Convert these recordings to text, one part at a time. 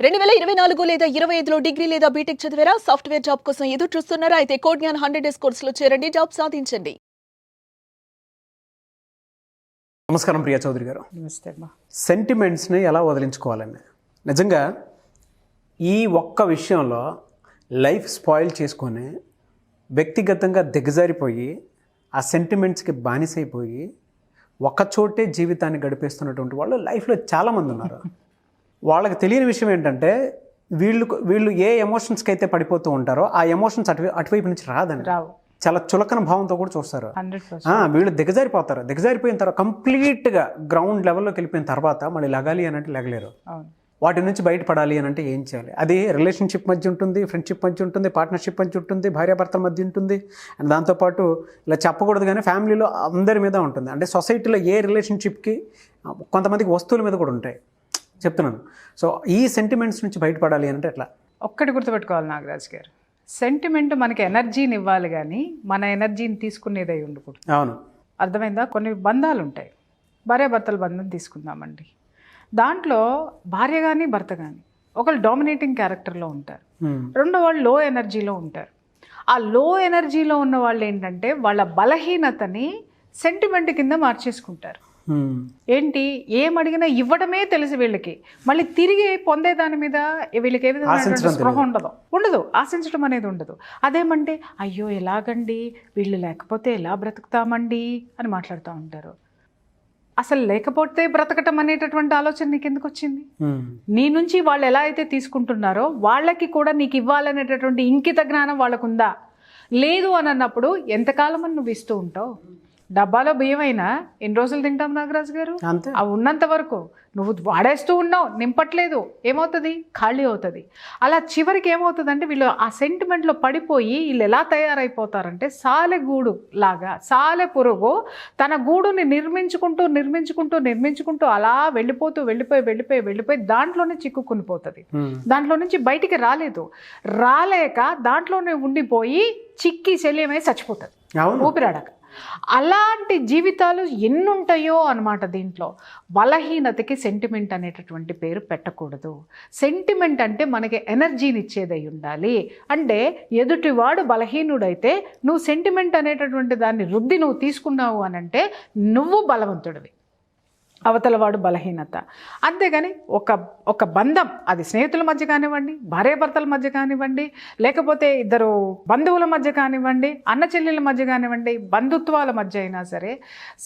2024 లేదా 25లో డిగ్రీ లేదా బీటెక్ చదివారా? సాఫ్ట్‌వేర్ జాబ్ కోసం ఎదురు చూస్తున్నారా? అయితే కోడ్ జ్ఞాన్ 100 డేస్ కోర్సులో చేరండి, జాబ్ సాధించండి. నమస్కారం ప్రియా చౌదరి గారు. నమస్తే అమ్మా. సెంటిమెంట్స్ని ఎలా వదిలించుకోవాలండి? నిజంగా ఈ ఒక్క విషయంలో లైఫ్ స్పాయిల్ చేసుకొని వ్యక్తిగతంగా దిగజారిపోయి ఆ సెంటిమెంట్స్కి బానిసైపోయి ఒక్కచోటే జీవితాన్ని గడిపేస్తున్నటువంటి వాళ్ళు లైఫ్లో చాలామంది ఉన్నారు. వాళ్ళకి తెలియని విషయం ఏంటంటే వీళ్ళు ఏ ఎమోషన్స్కి అయితే పడిపోతూ ఉంటారో ఆ ఎమోషన్స్ అటువైపు నుంచి రాదండి. రావు. చాలా చులకన భావంతో కూడా చూస్తారు. 100%. వీళ్ళు దిగజారిపోతారు. దిగజారిపోయిన తర్వాత కంప్లీట్గా గ్రౌండ్ లెవెల్లోకి వెళ్ళిపోయిన తర్వాత మళ్ళీ లగాలి అని అంటే లెగలేరు. అవును. వాటి నుంచి బయటపడాలి అని అంటే ఏం చేయాలి? అది రిలేషన్షిప్ మధ్య ఉంటుంది, ఫ్రెండ్షిప్ మధ్య ఉంటుంది, పార్ట్నర్షిప్ మధ్య ఉంటుంది, భార్యాభర్తల మధ్య ఉంటుంది. అండ్ దాంతోపాటు ఇలా చెప్పకూడదు కానీ ఫ్యామిలీలో అందరి మీద ఉంటుంది. అంటే సొసైటీలో ఏ రిలేషన్షిప్కి కొంతమందికి వస్తువుల మీద కూడా ఉంటాయి చెప్తున్నాను. సో ఈ సెంటిమెంట్స్ నుంచి బయటపడాలి అంటే ఎట్లా? ఒక్కటి గుర్తుపెట్టుకోవాలి నాగరాజ్ గారు, సెంటిమెంట్ మనకి ఎనర్జీని ఇవ్వాలి కానీ మన ఎనర్జీని తీసుకునేది అయి ఉండకూడదు. అవును, అర్థమైందా? కొన్ని బంధాలు ఉంటాయి. భార్యాభర్తల బంధం తీసుకుందామండి. దాంట్లో భార్య కానీ భర్త కానీ ఒకళ్ళు డామినేటింగ్ క్యారెక్టర్లో ఉంటారు, రెండో వాళ్ళు లో ఎనర్జీలో ఉంటారు. ఆ లో ఎనర్జీలో ఉన్న వాళ్ళు ఏంటంటే వాళ్ళ బలహీనతని సెంటిమెంట్ కింద మార్చేసుకుంటారు. ఏంటి ఏమడిగినా ఇవ్వడమే తెలుసు వీళ్ళకి, మళ్ళీ తిరిగి పొందే దాని మీద వీళ్ళకి ఏ విధమైన స్పృహ ఉండదు, ఆశించడం అనేది ఉండదు. అదేమంటే అయ్యో ఎలాగండి, వీళ్ళు లేకపోతే ఎలా బ్రతుకుతామండి అని మాట్లాడుతూ ఉంటారు. అసలు లేకపోతే బ్రతకటం అనేటటువంటి ఆలోచన నీకు ఎందుకు వచ్చింది? నీ నుంచి వాళ్ళు ఎలా అయితే తీసుకుంటున్నారో వాళ్ళకి కూడా నీకు ఇవ్వాలనేటటువంటి ఇంకిత జ్ఞానం వాళ్ళకుందా? లేదు అని అన్నప్పుడు ఎంతకాలం అని నువ్వు ఇస్తూ ఉంటావు? డబ్బాలో బియ్యం అయినా ఎన్ని రోజులు తింటాం నాగరాజు గారు? అవి ఉన్నంత వరకు నువ్వు వాడేస్తూ ఉన్నావు, నింపట్లేదు, ఏమవుతుంది? ఖాళీ అవుతుంది. అలా చివరికి ఏమవుతుందంటే వీళ్ళు ఆ సెంటిమెంట్లో పడిపోయి వీళ్ళు ఎలా తయారైపోతారంటే సాలెగూడు లాగా, సాలె పురుగు తన గూడుని నిర్మించుకుంటూ అలా వెళ్ళిపోయి దాంట్లోనే చిక్కుకుని పోతుంది. దాంట్లో నుంచి బయటికి రాలేక దాంట్లోనే ఉండిపోయి చిక్కి శల్యమై చచ్చిపోతుంది ఊపిరాడక. అలాంటి జీవితాలు ఎన్నుంటాయో అనమాట. దీంట్లో బలహీనతకి సెంటిమెంట్ అనేటటువంటి పేరు పెట్టకూడదు. సెంటిమెంట్ అంటే మనకి ఎనర్జీని ఇచ్చేదై ఉండాలి. అంటే ఎదుటివాడు బలహీనుడైతే నువ్వు సెంటిమెంట్ అనేటటువంటి దాన్ని రుద్ది నువ్వు తీసుకున్నావు అని అంటే నువ్వు బలవంతుడివి, అవతలవాడు బలహీనత. అంతేగాని ఒక బంధం, అది స్నేహితుల మధ్య కానివ్వండి, భార్యాభర్తల మధ్య కానివ్వండి, లేకపోతే ఇద్దరు బంధువుల మధ్య కానివ్వండి, అన్న చెల్లెల మధ్య కానివ్వండి, బంధుత్వాల మధ్య అయినా సరే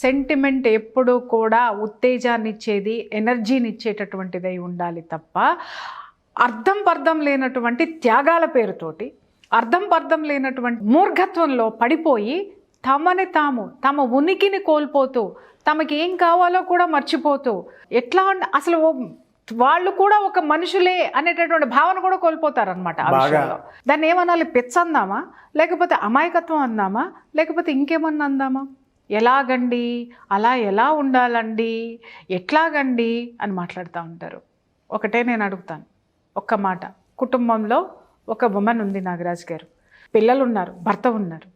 సెంటిమెంట్ ఎప్పుడూ కూడా ఉత్తేజాన్ని ఇచ్చేది, ఎనర్జీని ఇచ్చేటటువంటిదై ఉండాలి తప్ప అర్థం లేనటువంటి త్యాగాల పేరుతోటి, అర్థం లేనటువంటి మూర్ఘత్వంలో పడిపోయి తమ ఉనికిని కోల్పోతూ, తమకి ఏం కావాలో కూడా మర్చిపోతూ, ఎట్లా అసలు వాళ్ళు కూడా ఒక మనుషులే అనేటటువంటి భావన కూడా కోల్పోతారనమాట ఆ విషయంలో. దాన్ని ఏమనాలి? పిచ్చ అందామా, లేకపోతే అమాయకత్వం అందామా, లేకపోతే ఇంకేమన్నా అందామా? ఎలాగండి, అలా ఎలా ఉండాలండి, ఎట్లాగండి అని మాట్లాడుతూ ఉంటారు. ఒకటే నేను అడుగుతాను, ఒక్క మాట. కుటుంబంలో ఒక ఉమెన్ ఉంది నాగరాజ్ గారు, పిల్లలు ఉన్నారు, భర్త ఉన్నారు.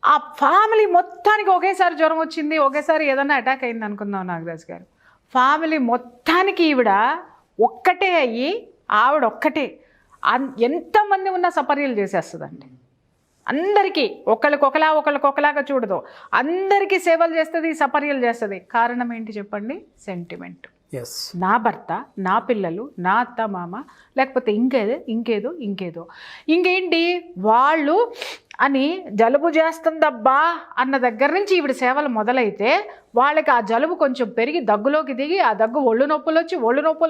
ఆ ఫ్యామిలీ మొత్తానికి ఒకేసారి జ్వరం వచ్చింది, ఒకేసారి ఏదైనా అటాక్ అయింది అనుకుందాం నాగరాజ్ గారు. ఫ్యామిలీ మొత్తానికి ఈవిడ ఒక్కటే అయ్యి, ఆవిడ ఒక్కటే ఎంతమంది ఉన్నా సపర్యలు చేసేస్తుందండి. అందరికీ ఒకళ్ళకొకలాగా చూడదు, అందరికీ సేవలు చేస్తుంది, సపర్యలు చేస్తుంది. కారణం ఏంటి చెప్పండి? సెంటిమెంట్. నా భర్త, నా పిల్లలు, నా అత్త మామ, లేకపోతే ఇంకేదో ఇంకేంటి వాళ్ళు అని జలుబు చేస్తుందబ్బా అన్న దగ్గర నుంచి ఈవిడ సేవలు మొదలైతే వాళ్ళకి ఆ జలుబు కొంచెం పెరిగి దగ్గులోకి దిగి, ఆ దగ్గు ఒళ్ళు నొప్పుల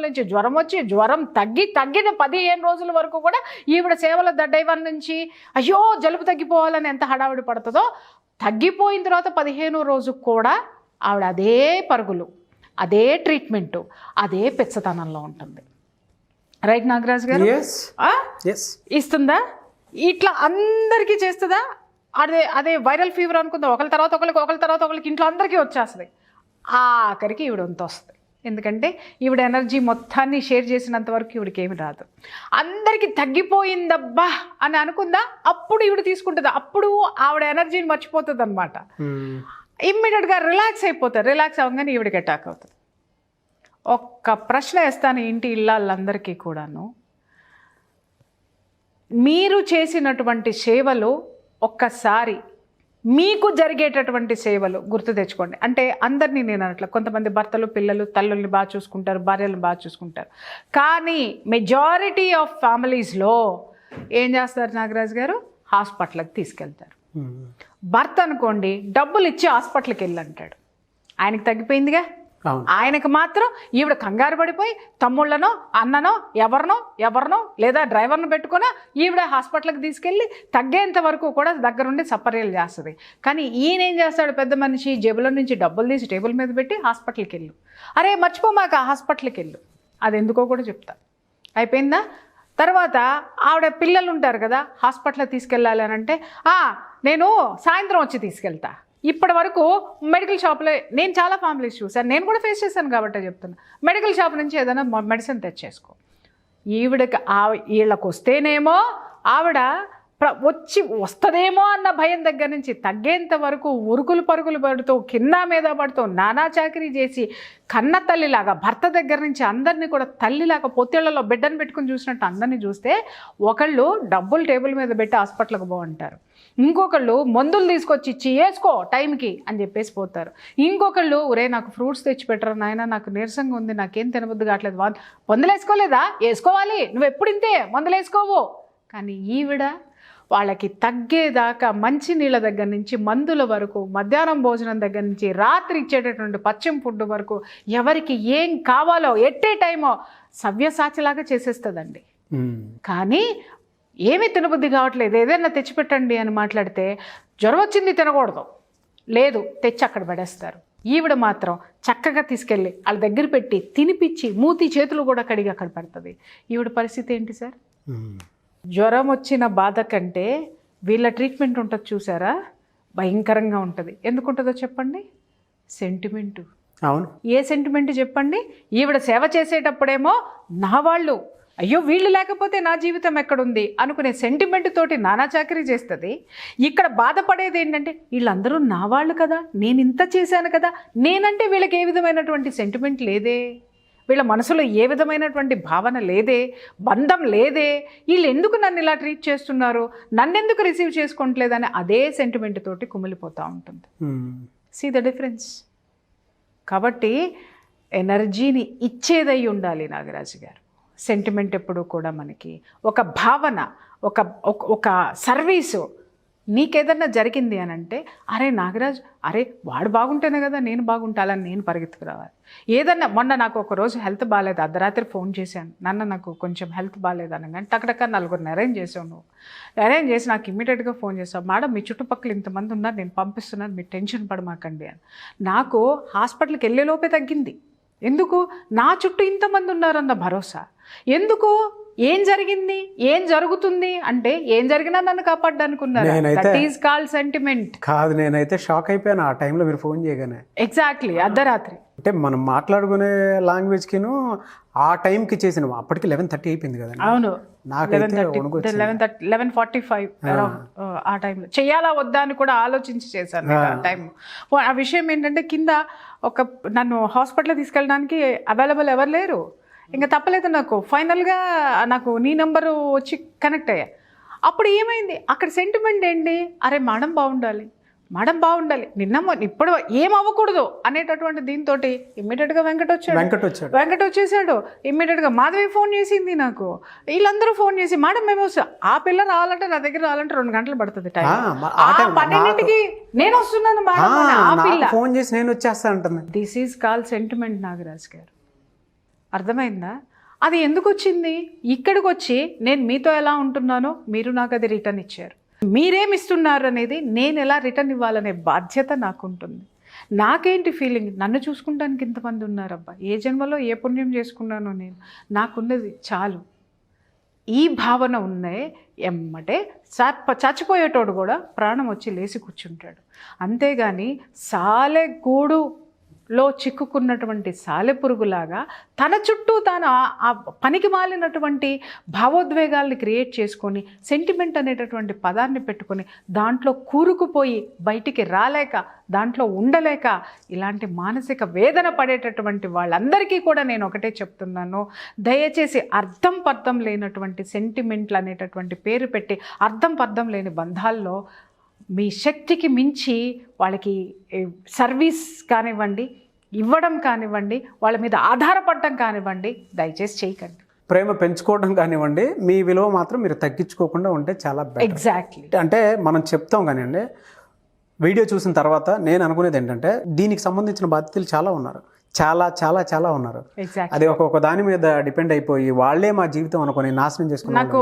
నుంచి జ్వరం వచ్చి, జ్వరం తగ్గిన 15 రోజుల వరకు కూడా ఈవిడ సేవల దడ్డైవన్ నుంచి అయ్యో జలుబు తగ్గిపోవాలని ఎంత హడావిడి పడుతుందో, తగ్గిపోయిన తర్వాత 15వ రోజు కూడా ఆవిడ అదే పరుగులు, అదే ట్రీట్మెంటు, అదే పెచ్చతనంలో ఉంటుంది. రైట్ నాగరాజ్ గారు? ఇస్తుందా? ఇట్లా అందరికీ చేస్తుందా? అదే వైరల్ ఫీవర్ అనుకుందాం, ఒకరి తర్వాత ఒకరికి ఇంట్లో అందరికీ వచ్చేస్తుంది. ఆఖరికి ఈవిడ వంతు వస్తుంది. ఎందుకంటే ఈవిడ ఎనర్జీ మొత్తాన్ని షేర్ చేసినంత వరకు ఈవిడికి ఏమి రాదు. అందరికీ తగ్గిపోయిందబ్బా అని అనుకుందా, అప్పుడు ఈవిడ తీసుకుంటుంది, అప్పుడు ఆవిడ ఎనర్జీని మర్చిపోతుంది అనమాట. ఇమ్మీడియట్గా రిలాక్స్ అయిపోతారు. రిలాక్స్ అవ్వగానే ఈవిడికి అటాక్ అవుతుంది. ఒక్క ప్రశ్న వేస్తాను ఇంటి ఇళ్ళందరికీ కూడాను. మీరు చేసినటువంటి సేవలు ఒక్కసారి మీకు జరిగేటటువంటి సేవలు గుర్తు తెచ్చుకోండి. అంటే అందరినీ నేను అనట్లా, కొంతమంది భర్తలు పిల్లలు తల్లుల్ని బాగా చూసుకుంటారు, భార్యలను బాగా చూసుకుంటారు. కానీ మెజారిటీ ఆఫ్ ఫ్యామిలీస్లో ఏం చేస్తారు నాగరాజు గారు? హాస్పిటల్కి తీసుకెళ్తారు. భర్త అనుకోండి డబ్బులు ఇచ్చి హాస్పిటల్కి వెళ్ళంటాడు. ఆయనకి తగ్గిపోయిందిగా. ఆయనకు మాత్రం ఈవిడ కంగారు పడిపోయి తమ్ముళ్ళనో అన్ననో ఎవరినో లేదా డ్రైవర్ను పెట్టుకున్నా ఈవిడ హాస్పిటల్కి తీసుకెళ్ళి తగ్గేంత వరకు కూడా దగ్గరుండి సపర్యలు చేస్తుంది. కానీ ఈయన ఏం చేస్తాడు? పెద్ద మనిషి జేబులో నుంచి డబ్బులు తీసి టేబుల్ మీద పెట్టి హాస్పిటల్కి వెళ్ళు, అరే మర్చిపోమాక హాస్పిటల్కి వెళ్ళు. అది ఎందుకో కూడా చెప్తా. అయిపోయిందా? తర్వాత ఆవిడ పిల్లలు ఉంటారు కదా, హాస్పిటల్కి తీసుకెళ్ళాలి అని అంటే నేను సాయంత్రం వచ్చి తీసుకెళ్తా. ఇప్పటి వరకు మెడికల్ షాప్లో నేను చాలా ఫ్యామిలీస్ చూసాను, నేను కూడా ఫేస్ చేశాను కాబట్టి చెప్తున్నా. మెడికల్ షాప్ నుంచి ఏదైనా మెడిసిన్ తెచ్చేసుకో. ఈవిడకి వీళ్ళకి వస్తేనేమో ఆవిడ వస్తుందేమో అన్న భయం దగ్గర నుంచి తగ్గేంత వరకు ఉరుకులు పరుగులు పడుతూ కింద మీద పడుతూ నానా చాకరీ చేసి కన్న తల్లిలాగా భర్త దగ్గర నుంచి అందరినీ కూడా తల్లిలాగా పొత్తిళ్లలో బిడ్డను పెట్టుకుని చూసినట్టు అందరినీ చూస్తే ఒకళ్ళు డబ్బులు టేబుల్ మీద పెట్టి హాస్పిటల్కి పోంటారు, ఇంకొకళ్ళు మందులు తీసుకొచ్చి ఇచ్చి వేసుకో టైంకి అని చెప్పేసి పోతారు. ఇంకొకళ్ళు ఒరే నాకు ఫ్రూట్స్ తెచ్చి పెట్టరా నాయన, నాకు నీరసంగా ఉంది, నాకేం తినబుద్ధి కావట్లేదు, మందులు వేసుకోలేదా? వేసుకోవాలి, నువ్వు ఎప్పుడు ఇంతే మందులు వేసుకోవు. కానీ ఈవిడ వాళ్ళకి తగ్గేదాకా మంచి నీళ్ళ దగ్గర నుంచి మందుల వరకు, మధ్యాహ్నం భోజనం దగ్గర నుంచి రాత్రి ఇచ్చేటటువంటి పచ్చిమ ఫుడ్ వరకు ఎవరికి ఏం కావాలో ఎట్టే టైమో సవ్యసాచిలాగా చేసేస్తుందండి. కానీ ఏమీ తినబుద్ధి కావట్లేదు, ఏదైనా తెచ్చిపెట్టండి అని మాట్లాడితే జ్వరం వచ్చింది తినకూడదు, లేదు తెచ్చి అక్కడ పడేస్తారు. ఈవిడ మాత్రం చక్కగా తీసుకెళ్ళి వాళ్ళ దగ్గర పెట్టి తినిపించి మూతి చేతులు కూడా కడిగి అక్కడ పెడుతుంది. ఈవిడ పరిస్థితి ఏంటి సార్? జ్వరం వచ్చిన బాధ కంటే వీళ్ళ ట్రీట్మెంట్ ఉంటుంది చూసారా, భయంకరంగా ఉంటుంది. ఎందుకు ఉంటుందో చెప్పండి? సెంటిమెంటు. అవును. ఏ సెంటిమెంట్ చెప్పండి? ఈవిడ సేవ చేసేటప్పుడేమో నా వాళ్ళు, అయ్యో వీళ్ళు లేకపోతే నా జీవితం ఎక్కడుంది అనుకునే సెంటిమెంట్ తోటి నానా చాకరీ చేస్తుంది. ఇక్కడ బాధపడేది ఏంటంటే వీళ్ళందరూ నా వాళ్ళు కదా, నేను ఇంత చేశాను కదా, నేనంటే వీళ్ళకి ఏ విధమైనటువంటి సెంటిమెంట్ లేదే, వీళ్ళ మనసులో ఏ విధమైనటువంటి భావన లేదే, బంధం లేదే, వీళ్ళు ఎందుకు నన్ను ఇలా ట్రీట్ చేస్తున్నారు, నన్నెందుకు రిసీవ్ చేసుకోవట్లేదని అదే సెంటిమెంట్ తోటి కుమిలిపోతూ ఉంటుంది. See the difference. కాబట్టి ఎనర్జీని ఇచ్చేదై ఉండాలి నాగరాజు గారు. సెంటిమెంట్ ఎప్పుడు కూడా మనకి ఒక భావన, ఒక సర్వీసు. నీకేదన్నా జరిగింది అని అంటే అరే నాగరాజ్, అరే వాడు బాగుంటేనే కదా నేను బాగుంటాలని నేను పరిగెత్తుకు రావాలి. ఏదన్నా మొన్న నాకు ఒక రోజు హెల్త్ బాగాలేదు, అర్ధరాత్రి ఫోన్ చేశాను, నాకు కొంచెం హెల్త్ బాగాలేదు అనగానే టక్కడక్క నలుగురిని అరేంజ్ చేసావు. నువ్వు అరేంజ్ చేసి నాకు ఇమ్మీడియట్గా ఫోన్ చేసావు, మేడం మీ చుట్టుపక్కల ఇంతమంది ఉన్నారు, నేను పంపిస్తున్నాను, మీరు టెన్షన్ పడమాకండి అని. నాకు హాస్పిటల్కి వెళ్ళేలోపే తగ్గింది. ఎందుకు? నా చుట్టూ ఇంతమంది ఉన్నారన్న భరోసా. ఎందుకు? ఏం జరిగింది, ఏం జరుగుతుంది అంటే ఏం జరిగినా నన్ను కాపాడ్డానుకున్నారు. That is called sentiment. కాదు, నేనైతే షాక్ అయిపోయాను ఆ టైంలో మీరు ఫోన్ చేయగానే. ఎగ్జాక్ట్లీ అర్ధరాత్రి. అంటే మనం మాట్లాడుకునే లాంగ్వేజ్కిను ఆ టైంకి చేసిన, అప్పటికి 11:30 అయిపోయింది కదా. అవును, నాకైతే 11:45 ఆ టైంలో చేయాలా వద్దా అని కూడా ఆలోచించి చేశాను ఆ టైం. ఆ విషయం ఏంటంటే కింద నన్ను హాస్పిటల్ తీసుకెళ్ళడానికి అవైలబుల్ ఎవరు లేరు. ఇంకా తప్పలేదు నాకు. ఫైనల్గా నాకు నీ నెంబరు వచ్చి కనెక్ట్ అయ్యా. అప్పుడు ఏమైంది అక్కడ సెంటిమెంట్ ఏంటి? అరే మేడం బాగుండాలి ఇప్పుడు ఏం అవ్వకూడదు అనేటటువంటి దీంతో ఇమ్మీడియట్గా వెంకట్ వచ్చేసాడు. ఇమ్మీడియట్గా మాధవి ఫోన్ చేసింది నాకు, వీళ్ళందరూ ఫోన్ చేసి మేడం మేము వస్తా, ఆ పిల్ల రావాలంటే నా దగ్గర రావాలంటే 2 గంటలు పడుతుంది టైం, 12ంటికి నేను వస్తున్నాను మేడం, ఆ పిల్ల ఫోన్ చేసి నేను వచ్చేస్తా అంటుంది. This is call sentiment Nagaraj గారు. అర్థమైందా? అది ఎందుకు వచ్చింది? ఇక్కడికి వచ్చి నేను మీతో ఎలా ఉంటున్నానో మీరు నాకు అది రిటర్న్ ఇచ్చారు. మీరేమి ఇస్తున్నారు అనేది నేను ఎలా రిటర్న్ ఇవ్వాలనే బాధ్యత నాకుంటుంది. నాకేంటి ఫీలింగ్, నన్ను చూసుకుంటానికి ఇంతమంది ఉన్నారబ్బా, ఏ జన్మలో ఏ పుణ్యం చేసుకున్నానో నేను, నాకున్నది చాలు. ఈ భావన ఉన్నే ఎమ్మటే చచ్చిపోయేటోడు కూడా ప్రాణం వచ్చి లేచి కూర్చుంటాడు. అంతేగాని సాలె గూడు లో చిక్కుకున్నటువంటి సాలెపురుగులాగా తన చుట్టూ తాను ఆ పనికి మాలినటువంటి భావోద్వేగాల్ని క్రియేట్ చేసుకొని సెంటిమెంట్ అనేటటువంటి పదాన్ని పెట్టుకొని దాంట్లో కూరుకుపోయి బయటికి రాలేక దాంట్లో ఉండలేక ఇలాంటి మానసిక వేదన పడేటటువంటి వాళ్ళందరికీ కూడా నేను ఒకటే చెప్తున్నాను, దయచేసి అర్థం పర్థం లేనటువంటి సెంటిమెంట్లు అనేటటువంటి పేరు పెట్టి అర్థం పర్థం లేని బంధాల్లో మీ శక్తికి మించి వాళ్ళకి సర్వీస్ కానివ్వండి, ఇవ్వడం కానివ్వండి, వాళ్ళ మీద ఆధారపడటం కానివ్వండి, దయచేసి చేయకండి. ప్రేమ పెంచుకోవడం కానివ్వండి, మీ విలువ మాత్రం మీరు తగ్గించుకోకుండా ఉంటే చాలా బెటర్. ఎగ్జాక్ట్లీ. అంటే మనం చెప్తాం కానివ్వండి, వీడియో చూసిన తర్వాత నేను అనుకునేది ఏంటంటే దీనికి సంబంధించిన బాధ్యతలు చాలా ఉన్నారు, చాలా చాలా చాలా ఉన్నారు. అది ఒక్కొక్క దాని మీద డిపెండ్ అయిపోయి వాళ్ళే మా జీవితం అనుకుని నాశనం చేసుకున్నారు. నాకు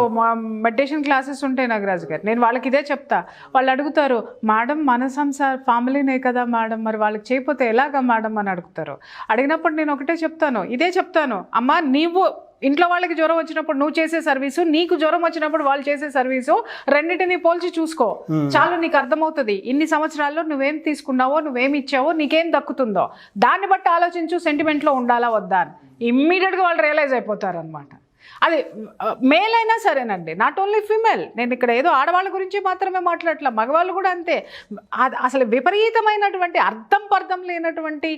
మెడిటేషన్ క్లాసెస్ ఉంటాయి నాగరాజు గారు, నేను వాళ్ళకి ఇదే చెప్తా. వాళ్ళు అడుగుతారు, మేడం మన సంసార ఫ్యామిలీనే కదా మేడం, మరి వాళ్ళకి చేయకపోతే ఎలాగా మేడం అని అడుగుతారు. అడిగినప్పుడు నేను ఒకటే చెప్తాను, ఇదే చెప్తాను, అమ్మా నీవు ఇంట్లో వాళ్ళకి జ్వరం వచ్చినప్పుడు నువ్వు చేసే సర్వీసు, నీకు జ్వరం వచ్చినప్పుడు వాళ్ళు చేసే సర్వీసు, రెండింటిని పోల్చి చూసుకో, చాలు నీకు అర్థమవుతుంది. ఇన్ని సంవత్సరాల్లో నువ్వేం తీసుకున్నావో, నువ్వేమి ఇచ్చావో, నీకేం దక్కుతుందో దాన్ని బట్టి ఆలోచించు సెంటిమెంట్లో ఉండాలా వద్దా అని. ఇమ్మీడియట్గా వాళ్ళు రియలైజ్ అయిపోతారు అనమాట. అది మేల్ అయినా సరేనండి, నాట్ ఓన్లీ ఫీమేల్. నేను ఇక్కడ ఏదో ఆడవాళ్ళ గురించి మాత్రమే మాట్లాడట్లా, మగవాళ్ళు కూడా అంతే. అసలు విపరీతమైనటువంటి అర్థం పర్థం లేనటువంటి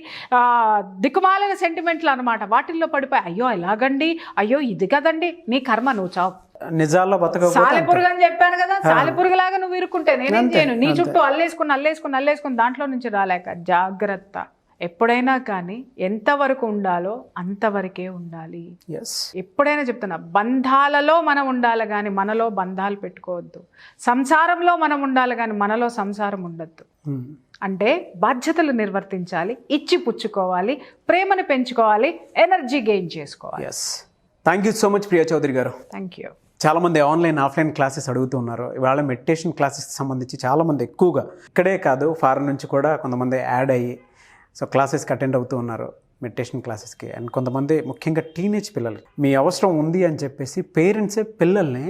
దిక్కుమాలిన సెంటిమెంట్లు అనమాట. వాటిల్లో పడిపోయి అయ్యో ఎలాగండి, అయ్యో ఇది కదండి, నీ కర్మ, నువ్వు చావు. నిజాల్లో సాలెపురుగు అని చెప్పాను కదా, సాలెపురుగులాగా నువ్వు ఇరుక్కుంటే నేనేం చేయను. నీ చుట్టూ అల్లేసుకుని దాంట్లో నుంచి రాలేక జాగ్రత్త. ఎప్పుడైనా కానీ ఎంతవరకు ఉండాలో అంతవరకే ఉండాలి. ఎప్పుడైనా చెప్తున్నా, బంధాలలో మనం ఉండాలి కానీ మనలో బంధాలు పెట్టుకోవద్దు. సంసారంలో మనం ఉండాలి కానీ మనలో సంసారం ఉండద్దు. అంటే బాధ్యతలు నిర్వర్తించాలి, ఇచ్చి పుచ్చుకోవాలి, ప్రేమను పెంచుకోవాలి, ఎనర్జీ గెయిన్ చేసుకోవాలి. Thank you so much Priya Chaudhary garu. Thank you. చాలామంది ఆన్లైన్ ఆఫ్లైన్ క్లాసెస్ అడుగుతున్నారు. ఇవాళ మెడిటేషన్ క్లాసెస్కి సంబంధించి చాలామంది ఎక్కువగా ఇక్కడే కాదు ఫారెన్ నుంచి కూడా కొంతమంది యాడ్ అయ్యి సో క్లాసెస్కి అటెండ్ అవుతూ ఉన్నారు, మెడిటేషన్ క్లాసెస్కి. అండ్ కొంతమంది ముఖ్యంగా టీనేజ్ పిల్లలు మీ అవసరం ఉంది అని చెప్పేసి పేరెంట్సే పిల్లల్ని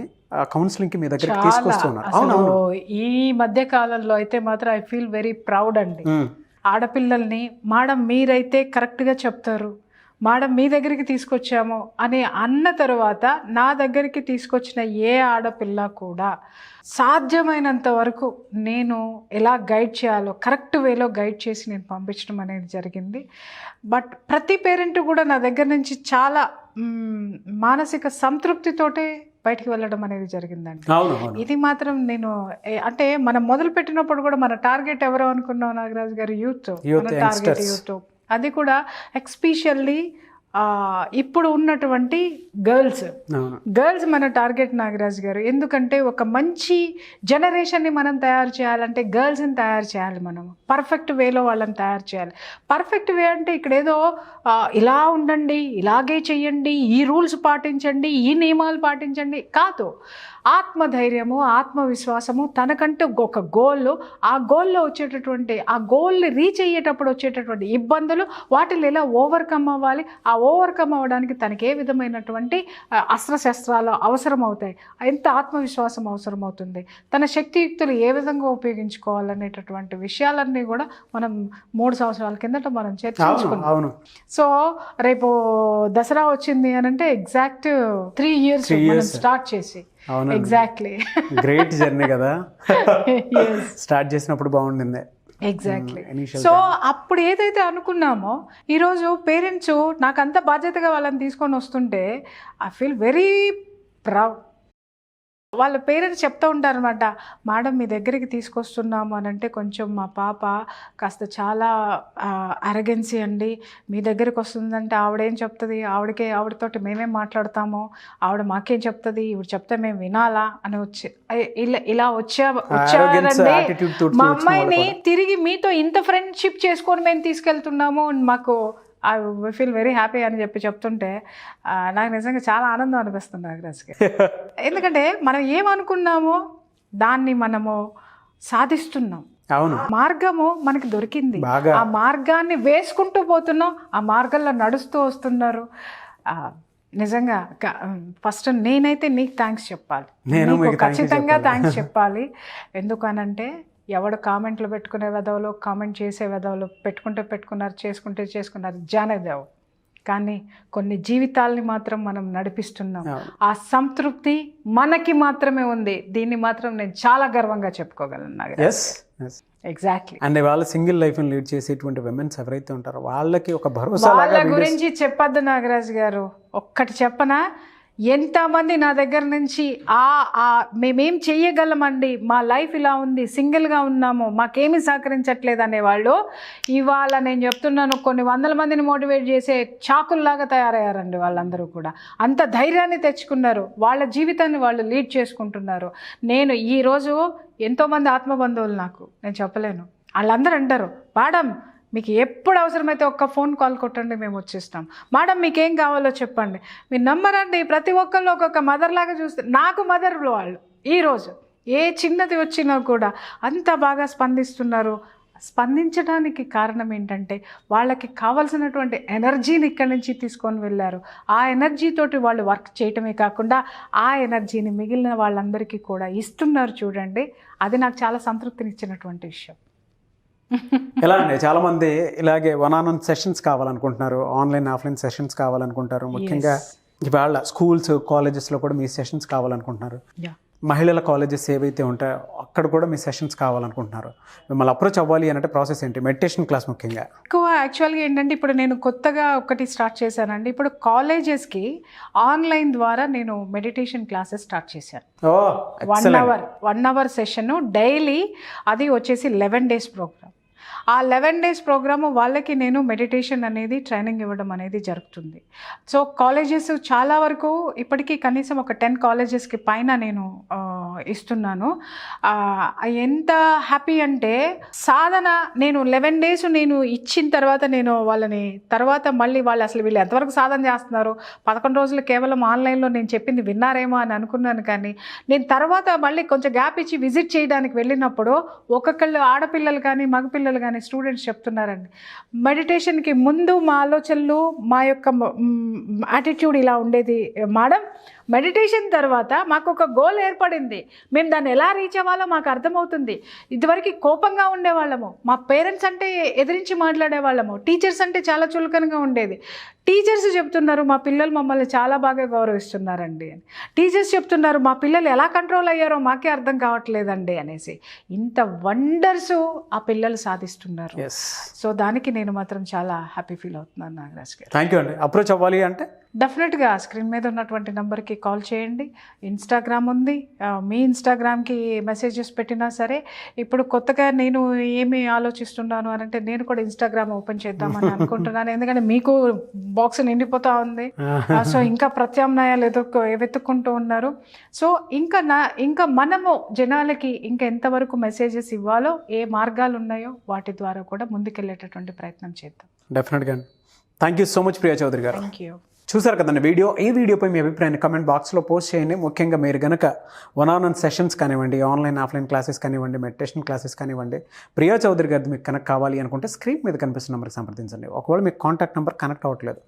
కౌన్సిలింగ్కి మీ దగ్గరికి తీసుకొస్తున్నారు. అవునవును. ఈ మధ్య కాలంలో అయితే మాత్రం ఐ ఫీల్ వెరీ ప్రౌడ్ అండి. ఆడపిల్లల్ని మేడం మీరైతే కరెక్ట్గా చెప్తారు, మేడం మీ దగ్గరికి తీసుకొచ్చాము అని అన్న తర్వాత నా దగ్గరికి తీసుకొచ్చిన ఏ ఆడపిల్ల కూడా సాధ్యమైనంత వరకు నేను ఎలా గైడ్ చేయాలో కరెక్ట్ వేలో గైడ్ చేసి నేను పంపించడం అనేది జరిగింది. బట్ ప్రతి పేరెంట్ కూడా నా దగ్గర నుంచి చాలా మానసిక సంతృప్తితోటే బయటికి వెళ్ళడం అనేది జరిగిందండి. ఇది మాత్రం నేను అంటే మనం మొదలు పెట్టినప్పుడు కూడా మన టార్గెట్ ఎవరో అనుకున్నాం నాగరాజు గారు, యూత్. మన టార్గెట్ యూత్. అది కూడా ఎక్స్పెషల్లీ ఇప్పుడు ఉన్నటువంటి గర్ల్స్ మన టార్గెట్ నాగరాజు గారు. ఎందుకంటే ఒక మంచి జనరేషన్ని మనం తయారు చేయాలంటే గర్ల్స్ని తయారు చేయాలి, మనం పర్ఫెక్ట్ వేలో వాళ్ళని తయారు చేయాలి. పర్ఫెక్ట్ వే అంటే ఇక్కడ ఏదో ఇలా ఉండండి, ఇలాగే చెయ్యండి, ఈ రూల్స్ పాటించండి, ఈ నియమాలు పాటించండి కాదు. ఆత్మధైర్యము, ఆత్మవిశ్వాసము, తనకంటూ ఒక గోల్, ఆ గోల్లో వచ్చేటటువంటి ఆ గోల్ని రీచ్ అయ్యేటప్పుడు వచ్చేటటువంటి ఇబ్బందులు, వాటిని ఎలా ఓవర్కమ్ అవ్వాలి, ఆ ఓవర్కమ్ అవ్వడానికి తనకి ఏ విధమైనటువంటి అస్త్రశస్త్రాలు అవసరం అవుతాయి, ఎంత ఆత్మవిశ్వాసం అవసరం అవుతుంది, తన శక్తియుక్తులు ఏ విధంగా ఉపయోగించుకోవాలనేటటువంటి విషయాలన్నీ కూడా మనం 3 సంవత్సరాల కిందట మనం చర్చించుకున్నాం. సో రేపు దసరా వచ్చింది అని అంటే ఎగ్జాక్ట్ 3 years మనం స్టార్ట్ చేసి. ఎగ్జాక్ట్లీ. గ్రేట్ జర్నీ కదా. స్టార్ట్ చేసినప్పుడు బాగుండింది. ఎగ్జాక్ట్లీ. సో అప్పుడు ఏదైతే అనుకున్నామో ఈరోజు పేరెంట్స్ నాకు అంత బాధ్యతగా వాళ్ళని తీసుకొని వస్తుంటే ఐ ఫీల్ వెరీ ప్రౌడ్. వాళ్ళ పేరెంట్స్ చెప్తూ ఉంటారు అనమాట, మేడం మీ దగ్గరికి తీసుకొస్తున్నాము అని అంటే కొంచెం మా పాప కాస్త చాలా అరగెన్సీ అండి, మీ దగ్గరికి వస్తుందంటే ఆవిడేం చెప్తుంది, ఆవిడతోటి మేమేం మాట్లాడతాము, ఆవిడ మాకేం చెప్తుంది, ఇవి చెప్తే మేము వినాలా అని ఇలా వచ్చారండి. మా అమ్మాయిని తిరిగి మీతో ఇంత ఫ్రెండ్షిప్ చేసుకొని మేము తీసుకెళ్తున్నాము, మాకు ఐ ఫీల్ వెరీ హ్యాపీ అని చెప్తుంటే నాకు నిజంగా చాలా ఆనందం అనిపిస్తుంది నాగరాజ్కి. ఎందుకంటే మనం ఏమనుకున్నామో దాన్ని మనము సాధిస్తున్నాం. మార్గము మనకి దొరికింది, ఆ మార్గాన్ని వేసుకుంటూ పోతున్నాం, ఆ మార్గంలో నడుస్తూ వస్తున్నారు. నిజంగా ఫస్ట్ నేనైతే నీకు థ్యాంక్స్ చెప్పాలి, నీకు ఖచ్చితంగా థ్యాంక్స్ చెప్పాలి. ఎందుకనంటే ఎవడు కామెంట్లు పెట్టుకునే వెదవలు, కామెంట్ చేసే వెదవలు, పెట్టుకున్నారు, చేసుకున్నారు జానేదేవు. కానీ కొన్ని జీవితాలని మాత్రం మనం నడిపిస్తున్నాం. ఆ సంతృప్తి మనకి మాత్రమే ఉంది. దీన్ని మాత్రం నేను చాలా గర్వంగా చెప్పుకోగలను నాగరాజ్. ఎగ్జాక్ట్లీ. అండ్ వాళ్ళు సింగిల్ లైఫ్ లీడ్ చేసేటువంటి విమెన్స్ ఎవరైతే ఉంటారో వాళ్ళకి ఒక భరోసా. వాళ్ళ గురించి చెప్పొద్దు నాగరాజ్ గారు. ఒక్కటి చెప్పనా, ఎంతమంది నా దగ్గర నుంచి మేమేం చెయ్యగలమండి, మా లైఫ్ ఇలా ఉంది, సింగిల్గా ఉన్నాము, మాకేమీ సహకరించట్లేదు అనేవాళ్ళు ఇవాళ నేను చెప్తున్నాను కొన్ని వందల మందిని మోటివేట్ చేసే చాకుల్లాగా తయారయ్యారండి. వాళ్ళందరూ కూడా అంత ధైర్యాన్ని తెచ్చుకున్నారు, వాళ్ళ జీవితాన్ని వాళ్ళు లీడ్ చేసుకుంటున్నారు. నేను ఈరోజు ఎంతోమంది ఆత్మబంధువులు నాకు, నేను చెప్పలేను, వాళ్ళందరూ అంటారు, మేడం మీకు ఎప్పుడు అవసరమైతే ఒక్క ఫోన్ కాల్ కొట్టండి, మేము వచ్చేస్తాం. మేడం మీకేం కావాలో చెప్పండి. మీరు నమ్మరండి, ప్రతి ఒక్కళ్ళు ఒక్కొక్క మదర్ లాగా చూస్తే నాకు మదర్లు వాళ్ళు. ఈరోజు ఏ చిన్నది వచ్చినా కూడా అంత బాగా స్పందిస్తున్నారు. స్పందించడానికి కారణం ఏంటంటే వాళ్ళకి కావాల్సినటువంటి ఎనర్జీని ఇక్కడి నుంచి తీసుకొని వెళ్ళారు. ఆ ఎనర్జీతోటి వాళ్ళు వర్క్ చేయటమే కాకుండా ఆ ఎనర్జీని మిగిలిన వాళ్ళందరికీ కూడా ఇస్తున్నారు. చూడండి, అది నాకు చాలా సంతృప్తినిచ్చినటువంటి విషయం. ఎలా అండి, చాలా మంది ఇలాగే వన్-ఆన్-వన్ సెషన్స్ కావాలనుకుంటున్నారు, ఆన్లైన్ ఆఫ్లైన్ సెషన్స్ కావాలనుకుంటారు. ముఖ్యంగా ఇవాళ స్కూల్స్ కాలేజెస్లో కూడా మీ సెషన్స్ కావాలనుకుంటున్నారు. మహిళల కాలేజెస్ ఏవైతే ఉంటాయో అక్కడ కూడా మీ సెషన్స్ కావాలనుకుంటున్నారు. మిమ్మల్ని అప్రోచ్ అవ్వాలి అంటే ప్రాసెస్ ఏంటి? మెడిటేషన్ క్లాస్ ముఖ్యంగా ఎక్కువ యాక్చువల్గా ఏంటంటే ఇప్పుడు నేను కొత్తగా ఒకటి స్టార్ట్ చేశానండి. ఇప్పుడు కాలేజెస్కి ఆన్లైన్ ద్వారా నేను మెడిటేషన్ క్లాసెస్ స్టార్ట్ చేశాను. 1 hour సెషన్ డైలీ. అది వచ్చేసి 11 days ప్రోగ్రామ్. ఆ 11 days ప్రోగ్రాము వాళ్ళకి నేను మెడిటేషన్ అనేది ట్రైనింగ్ ఇవ్వడం అనేది జరుగుతుంది. సో కాలేజెస్ చాలా వరకు ఇప్పటికీ కనీసం ఒక 10 కాలేజెస్కి పైన నేను ఇస్తున్నాను. ఎంత హ్యాపీ అంటే సాధన నేను 11 days నేను ఇచ్చిన తర్వాత నేను వాళ్ళని తర్వాత మళ్ళీ వాళ్ళు అసలు వీళ్ళు ఎంతవరకు సాధన చేస్తున్నారు, 11 రోజులు కేవలం ఆన్లైన్లో నేను చెప్పింది విన్నారేమో అని అనుకున్నాను. కానీ నేను తర్వాత మళ్ళీ కొంచెం గ్యాప్ ఇచ్చి విజిట్ చేయడానికి వెళ్ళినప్పుడు ఒక్కొక్కళ్ళు ఆడపిల్లలు కానీ మగపిల్లలు కానీ స్టూడెంట్స్ చెప్తున్నారండి, మెడిటేషన్కి ముందు మా ఆలోచనలు మా యొక్క యాటిట్యూడ్ ఇలా ఉండేది మేడం, మెడిటేషన్ తర్వాత మాకు ఒక గోల్ ఏర్పడింది, మేము దాన్ని ఎలా రీచ్ అవ్వాలో మాకు అర్థమవుతుంది. ఇదివరకు కోపంగా ఉండేవాళ్ళము, మా పేరెంట్స్ అంటే ఎదిరించి మాట్లాడేవాళ్ళము, టీచర్స్ అంటే చాలా చులకనగా ఉండేది. టీచర్స్ చెప్తున్నారు మా పిల్లలు మమ్మల్ని చాలా బాగా గౌరవిస్తున్నారండి అని. టీచర్స్ చెప్తున్నారు మా పిల్లలు ఎలా కంట్రోల్ అయ్యారో మాకే అర్థం కావట్లేదండి అనేసి. ఇంత వండర్స్ ఆ పిల్లలు సాధిస్తున్నారు. సో దానికి నేను మాత్రం చాలా హ్యాపీ ఫీల్ అవుతున్నాను నాగరాజ్ గారు. థ్యాంక్ యూ అండి. అప్రోచ్ అవ్వాలి అంటే డెఫినెట్గా స్క్రీన్ మీద ఉన్నటువంటి నెంబర్కి కాల్ చేయండి. ఇన్స్టాగ్రామ్ ఉంది, మీ ఇన్స్టాగ్రామ్కి మెసేజెస్ పెట్టినా సరే. ఇప్పుడు కొత్తగా నేను ఏమి ఆలోచిస్తున్నాను అని అంటే నేను కూడా ఇన్స్టాగ్రామ్ ఓపెన్ చేద్దామని అనుకుంటున్నాను. ఎందుకంటే మీకు బాక్స్ నిండిపోతూ ఉంది. సో ఇంకా ప్రత్యామ్నాయాలు వెతుక్కుంటూ ఉన్నారు. సో ఇంకా మనము జనాలకి ఇంకా ఎంతవరకు మెసేజెస్ ఇవ్వాలో, ఏ మార్గాలు ఉన్నాయో వాటి ద్వారా కూడా ముందుకెళ్ళేటటువంటి ప్రయత్నం చేద్దాం. డెఫినెట్గా. Thank you so much Priya Chaudhary garu. Thank you. చూసారు కదండి వీడియో. ఈ వీడియోపై మీ అభిప్రాయాన్ని కమెంట్ బాక్స్లో పోస్ట్ చేయండి. ముఖ్యంగా మీరు కనుక 1-on-1 సెషన్స్ కానివ్వండి, ఆన్లైన్ ఆఫ్లైన్ క్లాసెస్ కానివ్వండి, మెడిటేషన్ క్లాసెస్ కానివ్వండి, ప్రియా చౌదరి గారిది మీకు కనెక్ట్ కావాలి అనుకుంటే స్క్రీన్ మీద కనిపిస్తున్న నెంబర్కి సంప్రదించండి. ఒకవేళ మీకు కాంటాక్ట్ నెంబర్ కనెక్ట్ అవ్వట్లేదు,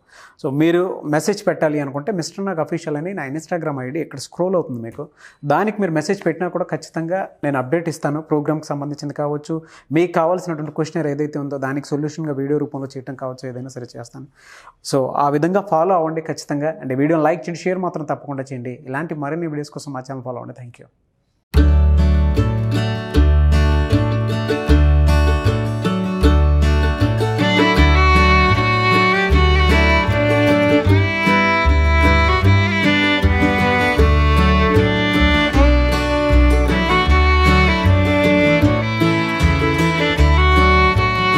సో మీరు మెసేజ్ పెట్టాలి అనుకుంటే మిస్టర్ నాగ్ అఫీషియల్ అని నా ఇన్స్టాగ్రామ్ ఐడి ఇక్కడ స్క్రోల్ అవుతుంది మీకు. దానికి మీరు మెసేజ్ పెట్టినా కూడా ఖచ్చితంగా నేను అప్డేట్ ఇస్తాను. ప్రోగ్రామ్కి సంబంధించింది కావచ్చు, మీకు కావాల్సినటువంటి క్వశ్చనర్ ఏదైతే ఉందో దానికి సొల్యూషన్గా వీడియో రూపంలో చేయడం కావచ్చు, ఏదైనా సరే చేస్తాను. సో ఆ విధంగా ఫాలో అవ్వండి ఖచ్చితంగా. అండ్ వీడియోని లైక్ చేయండి, షేర్ మాత్రం తప్పకుండా చేయండి. ఇలాంటి మరిన్ని వీడియోస్ కోసం మా ఛానల్ ఫాలో అవ్వండి. Thank you.